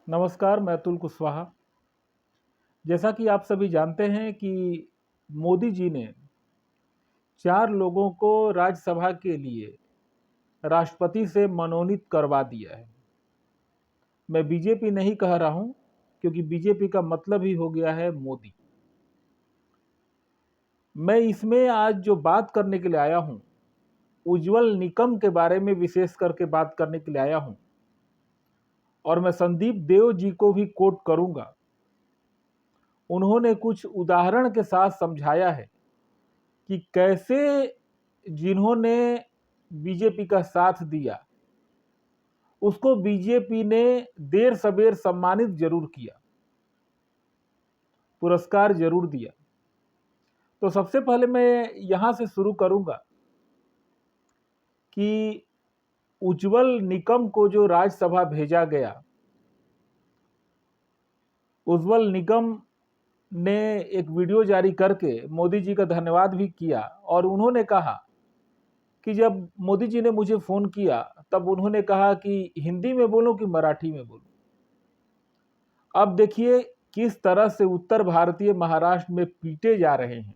नमस्कार, मैं अतुल कुशवाहा। जैसा कि आप सभी जानते हैं कि मोदी जी ने 4 लोगों को राज्यसभा के लिए राष्ट्रपति से मनोनीत करवा दिया है। मैं बीजेपी नहीं कह रहा हूं, क्योंकि बीजेपी का मतलब ही हो गया है मोदी। मैं इसमें आज जो बात करने के लिए आया हूं, उज्ज्वल निकम के बारे में विशेष करके बात करने के लिए आया हूं। और मैं संदीप देव जी को भी कोट करूंगा। उन्होंने कुछ उदाहरण के साथ समझाया है कि कैसे जिन्होंने बीजेपी का साथ दिया उसको बीजेपी ने देर सबेर सम्मानित जरूर किया, पुरस्कार जरूर दिया। तो सबसे पहले मैं यहां से शुरू करूंगा कि उज्ज्वल निकम को जो राज्यसभा भेजा गया, उज्ज्वल निकम ने एक वीडियो जारी करके मोदी जी का धन्यवाद भी किया। और उन्होंने कहा कि जब मोदी जी ने मुझे फोन किया तब उन्होंने कहा कि हिंदी में बोलूं कि मराठी में बोलूं। अब देखिए किस तरह से उत्तर भारतीय महाराष्ट्र में पीटे जा रहे हैं।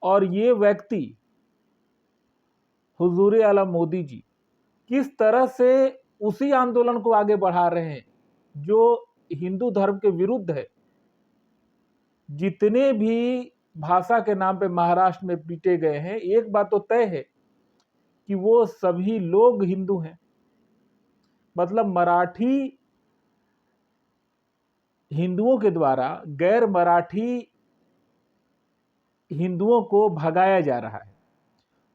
और ये व्यक्ति हुजूर आला मोदी जी किस तरह से उसी आंदोलन को आगे बढ़ा रहे हैं जो हिंदू धर्म के विरुद्ध है। जितने भी भाषा के नाम पे महाराष्ट्र में पीटे गए हैं, एक बात तो तय है कि वो सभी लोग हिंदू हैं। मतलब मराठी हिंदुओं के द्वारा गैर मराठी हिंदुओं को भगाया जा रहा है।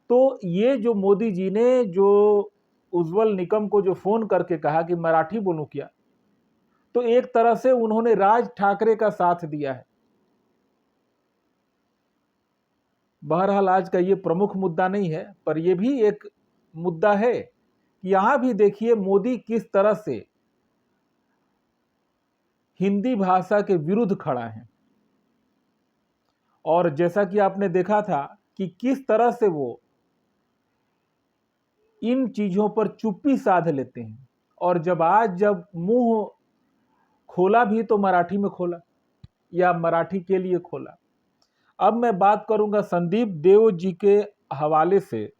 तो ये जो मोदी जी ने जो उज्ज्वल निकम को जो फोन करके कहा कि मराठी बोलूं क्या, तो एक तरह से उन्होंने राज ठाकरे का साथ दिया है। बहरहाल आज का ये प्रमुख मुद्दा नहीं है, पर यह भी एक मुद्दा है कि यहां भी देखिए मोदी किस तरह से हिंदी भाषा के विरुद्ध खड़ा है। और जैसा कि आपने देखा था कि किस तरह से वो इन चीजों पर चुप्पी साध लेते हैं। और जब मुंह खोला भी तो मराठी में खोला या मराठी के लिए खोला। अब मैं बात करूंगा संदीप देव जी के हवाले से,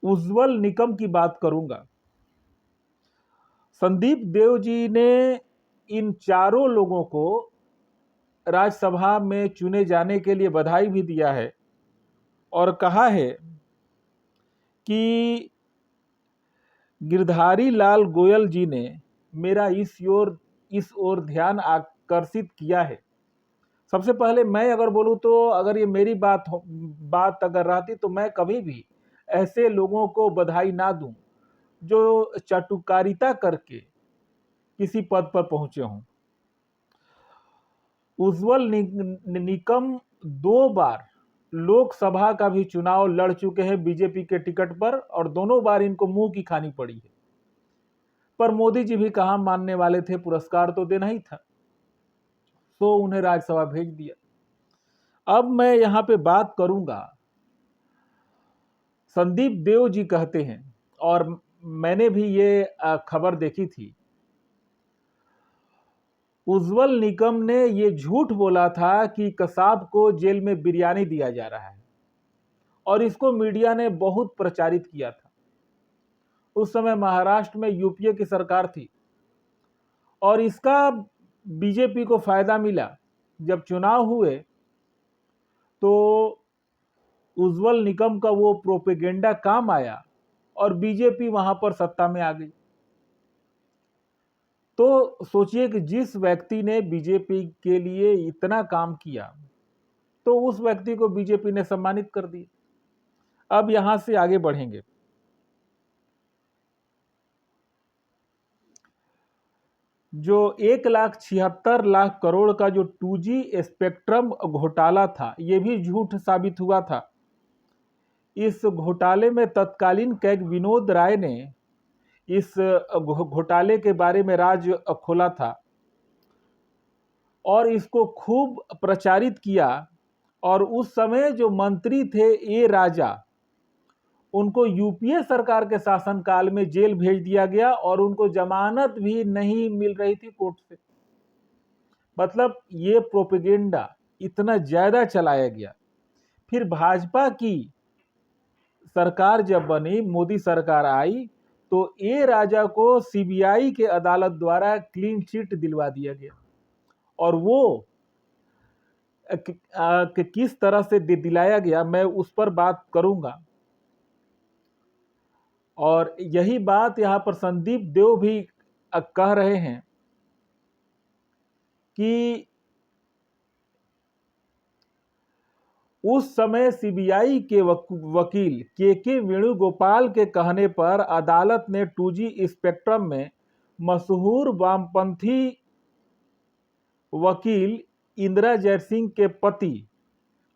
उज्ज्वल निकम की बात करूंगा। संदीप देव जी ने इन चारों लोगों को राज्यसभा में चुने जाने के लिए बधाई भी दिया है और कहा है कि गिरधारी लाल गोयल जी ने मेरा इस ओर ध्यान आकर्षित किया है। सबसे पहले मैं अगर बोलूं तो अगर ये मेरी बात अगर रहती तो मैं कभी भी ऐसे लोगों को बधाई ना दूं जो चाटुकारिता करके किसी पद पर पहुंचे हों। उज्ज्वल निकम 2 बार लोकसभा का भी चुनाव लड़ चुके हैं बीजेपी के टिकट पर और दोनों बार इनको मुंह की खानी पड़ी है। पर मोदी जी भी कहां मानने वाले थे, पुरस्कार तो देना ही था, तो उन्हें राज्यसभा भेज दिया। अब मैं यहां पे बात करूंगा, संदीप देव जी कहते हैं और मैंने भी ये खबर देखी थी, उज्ज्वल निकम ने ये झूठ बोला था कि कसाब को जेल में बिरयानी दिया जा रहा है और इसको मीडिया ने बहुत प्रचारित किया था। उस समय महाराष्ट्र में यूपीए की सरकार थी और इसका बीजेपी को फायदा मिला। जब चुनाव हुए तो उज्ज्वल निकम का वो प्रोपेगेंडा काम आया और बीजेपी वहां पर सत्ता में आ गई। तो सोचिए कि जिस व्यक्ति ने बीजेपी के लिए इतना काम किया तो उस व्यक्ति को बीजेपी ने सम्मानित कर दिया। अब यहां से आगे बढ़ेंगे। जो 1,76,00,000 करोड़ का जो 2G स्पेक्ट्रम घोटाला था, यह भी झूठ साबित हुआ था। इस घोटाले में तत्कालीन कैग विनोद राय ने इस घोटाले के बारे में राज खोला था और इसको खूब प्रचारित किया। और उस समय जो मंत्री थे ए राजा, उनको यूपीए सरकार के शासनकाल में जेल भेज दिया गया और उनको जमानत भी नहीं मिल रही थी कोर्ट से। मतलब ये प्रोपेगेंडा इतना ज्यादा चलाया गया। फिर भाजपा की सरकार जब बनी, मोदी सरकार आई, तो ए राजा को सीबीआई के अदालत द्वारा क्लीन चिट दिलवा दिया गया। और वो किस तरह से दिलाया गया मैं उस पर बात करूंगा। और यही बात यहाँ पर संदीप देव भी कह रहे हैं कि उस समय सीबीआई के वकील के वेणुगोपाल के कहने पर अदालत ने 2G स्पेक्ट्रम में मशहूर वामपंथी वकील इंदिरा जयसिंह के पति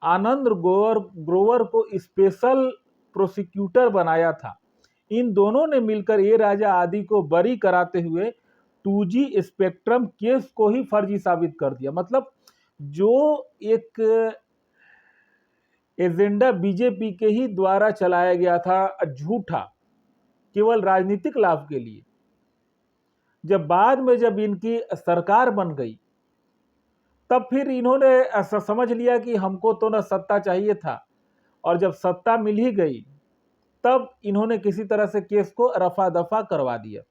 आनंद ग्रोवर को स्पेशल प्रोसिक्यूटर बनाया था। इन दोनों ने मिलकर ए राजा आदि को बरी कराते हुए 2G स्पेक्ट्रम केस को ही फर्जी साबित कर दिया। मतलब जो एक एजेंडा बीजेपी के ही द्वारा चलाया गया था झूठा, केवल राजनीतिक लाभ के लिए, जब बाद में जब इनकी सरकार बन गई तब फिर इन्होंने समझ लिया कि हमको तो ना सत्ता चाहिए था, और जब सत्ता मिल ही गई तब इन्होंने किसी तरह से केस को रफा दफा करवा दिया।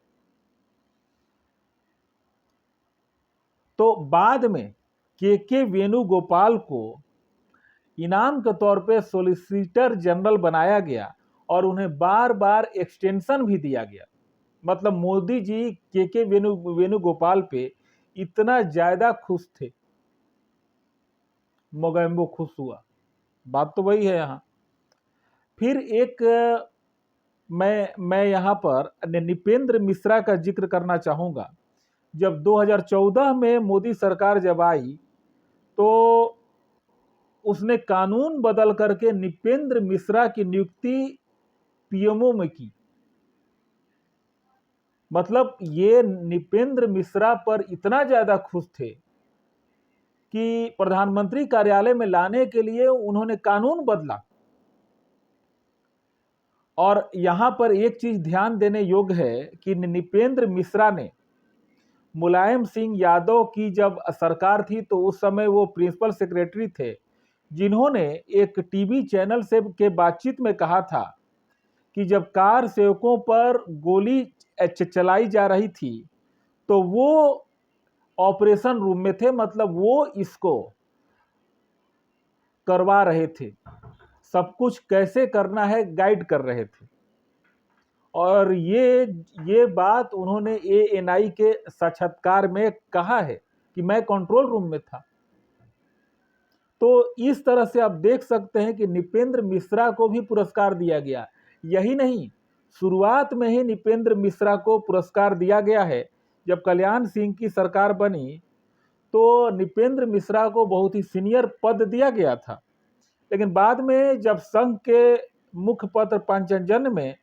तो बाद में के वेणुगोपाल को इनाम के तौर पे सॉलिसिटर जनरल बनाया गया और उन्हें बार बार एक्सटेंशन भी दिया गया। मतलब मोदी जी के वेणुगोपाल पे इतना ज्यादा खुश थे, मोगेम्बो खुश हुआ। बात तो वही है यहाँ। फिर एक मैं यहाँ पर नृपेंद्र मिश्रा का जिक्र करना चाहूँगा। जब 2014 में मोदी सरकार जब आई तो उसने कानून बदल करके नृपेंद्र मिश्रा की नियुक्ति पीएमओ में की। मतलब ये नृपेंद्र मिश्रा पर इतना ज्यादा खुश थे कि प्रधानमंत्री कार्यालय में लाने के लिए उन्होंने कानून बदला। और यहां पर एक चीज ध्यान देने योग्य है कि नृपेंद्र मिश्रा ने मुलायम सिंह यादव की जब सरकार थी तो उस समय वो प्रिंसिपल सेक्रेटरी थे, जिन्होंने एक टीवी चैनल से के बातचीत में कहा था कि जब कार सेवकों पर गोली चलाई जा रही थी तो वो ऑपरेशन रूम में थे। मतलब वो इसको करवा रहे थे, सब कुछ कैसे करना है गाइड कर रहे थे। और ये बात उन्होंने एएनआई के साक्षात्कार में कहा है कि मैं कंट्रोल रूम में था। तो इस तरह से आप देख सकते हैं कि नृपेंद्र मिश्रा को भी पुरस्कार दिया गया। यही नहीं, शुरुआत में ही नृपेंद्र मिश्रा को पुरस्कार दिया गया है। जब कल्याण सिंह की सरकार बनी तो नृपेंद्र मिश्रा को बहुत ही सीनियर पद दिया गया था, लेकिन बाद में जब संघ के मुखपत्र पंचजन्य में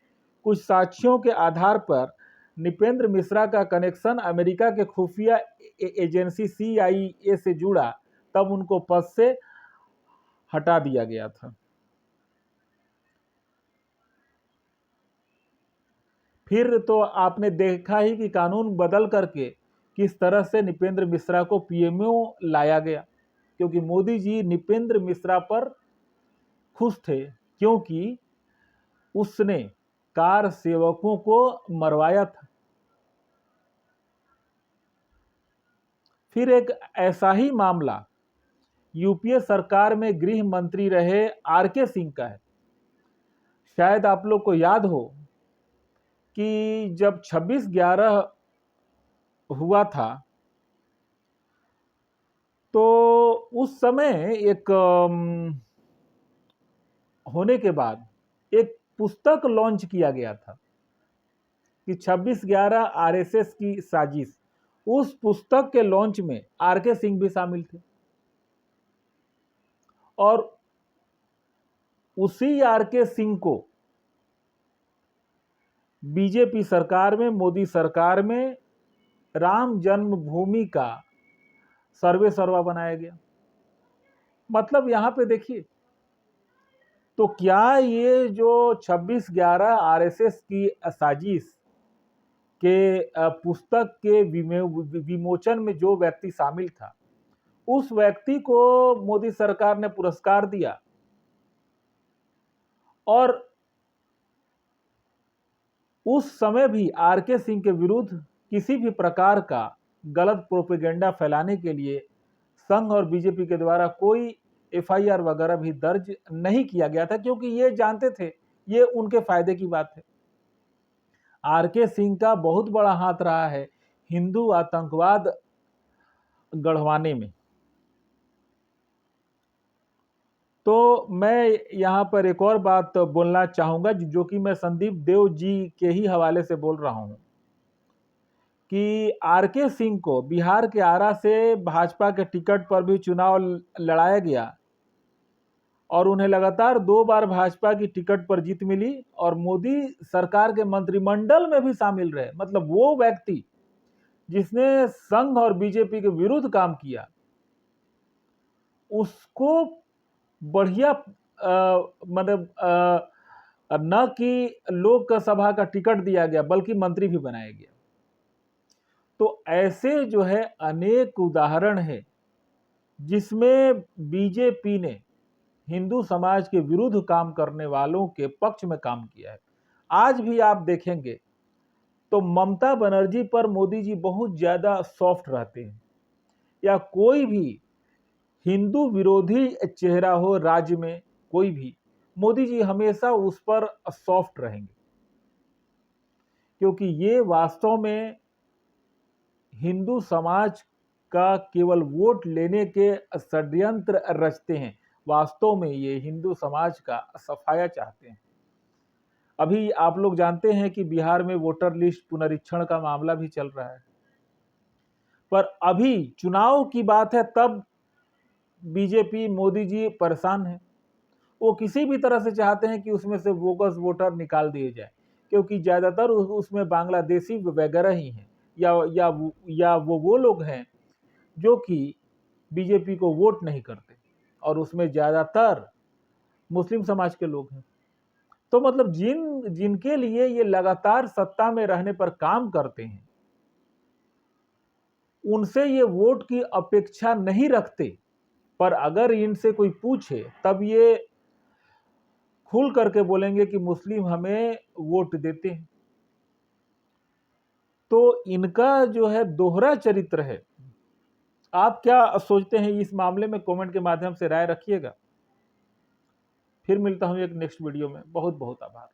कुछ साक्ष्यों के आधार पर नृपेंद्र मिश्रा का कनेक्शन अमेरिका के खुफिया एजेंसी CIA से जुड़ा, तब उनको पद से हटा दिया गया था। फिर तो आपने देखा ही कि कानून बदल करके किस तरह से नृपेंद्र मिश्रा को पीएमओ लाया गया, क्योंकि मोदी जी नृपेंद्र मिश्रा पर खुश थे, क्योंकि उसने कार सेवकों को मरवाया था। फिर एक ऐसा ही मामला यूपीए सरकार में गृह मंत्री रहे आरके सिंह का है। शायद आप लोग को याद हो कि जब 26/11 हुआ था तो उस समय एक होने के बाद एक पुस्तक लॉन्च किया गया था कि 26/11 आरएसएस की साजिश। उस पुस्तक के लॉन्च में आरके सिंह भी शामिल थे और उसी आरके सिंह को बीजेपी सरकार में, मोदी सरकार में राम जन्मभूमि का सर्वे सर्वा बनाया गया। मतलब यहां पे देखिए तो क्या ये जो 26/11 आरएसएस की साजिश के पुस्तक के विमोचन में जो व्यक्ति शामिल था, उस व्यक्ति को मोदी सरकार ने पुरस्कार दिया और उस समय भी आरके सिंह के विरुद्ध किसी भी प्रकार का गलत प्रोपेगेंडा फैलाने के लिए संघ और बीजेपी के द्वारा कोई एफआईआर वगैरह भी दर्ज नहीं किया गया था, क्योंकि ये जानते थे ये उनके फायदे की बात है। आरके सिंह का बहुत बड़ा हाथ रहा है हिंदू आतंकवाद गढ़वाने में। तो मैं यहाँ पर एक और बात बोलना चाहूंगा जो कि मैं संदीप देव जी के ही हवाले से बोल रहा हूं कि आरके सिंह को बिहार के आरा से भाजपा के टिकट पर भी चुनाव लड़ाया गया और उन्हें लगातार 2 बार भाजपा की टिकट पर जीत मिली और मोदी सरकार के मंत्रिमंडल में भी शामिल रहे। मतलब वो व्यक्ति जिसने संघ और बीजेपी के विरुद्ध काम किया, उसको बढ़िया मतलब न कि लोकसभा का टिकट दिया गया बल्कि मंत्री भी बनाया गया। तो ऐसे जो है अनेक उदाहरण है जिसमें बीजेपी ने हिंदू समाज के विरुद्ध काम करने वालों के पक्ष में काम किया है। आज भी आप देखेंगे तो ममता बनर्जी पर मोदी जी बहुत ज्यादा सॉफ्ट रहते हैं, या कोई भी हिंदू विरोधी चेहरा हो राज्य में कोई भी, मोदी जी हमेशा उस पर सॉफ्ट रहेंगे, क्योंकि ये वास्तव में हिंदू समाज का केवल वोट लेने के षड्यंत्र रचते हैं। वास्तव में ये हिंदू समाज का सफाया चाहते हैं। अभी आप लोग जानते हैं कि बिहार में वोटर लिस्ट पुनरीक्षण का मामला भी चल रहा है, पर अभी चुनाव की बात है तब बीजेपी मोदी जी परेशान है। वो किसी भी तरह से चाहते हैं कि उसमें से बोगस वोटर निकाल दिए जाए, क्योंकि ज्यादातर उसमें बांग्लादेशी वगैरह ही हैं, या वो लोग हैं जो कि बीजेपी को वोट नहीं करते, और उसमें ज्यादातर मुस्लिम समाज के लोग हैं। तो मतलब जिनके लिए ये लगातार सत्ता में रहने पर काम करते हैं, उनसे ये वोट की अपेक्षा नहीं रखते, पर अगर इनसे कोई पूछे तब ये खुल करके बोलेंगे कि मुस्लिम हमें वोट देते हैं। तो इनका जो है दोहरा चरित्र है। आप क्या सोचते हैं इस मामले में? कमेंट के माध्यम से राय रखिएगा। फिर मिलता हूं एक नेक्स्ट वीडियो में। बहुत बहुत आभार।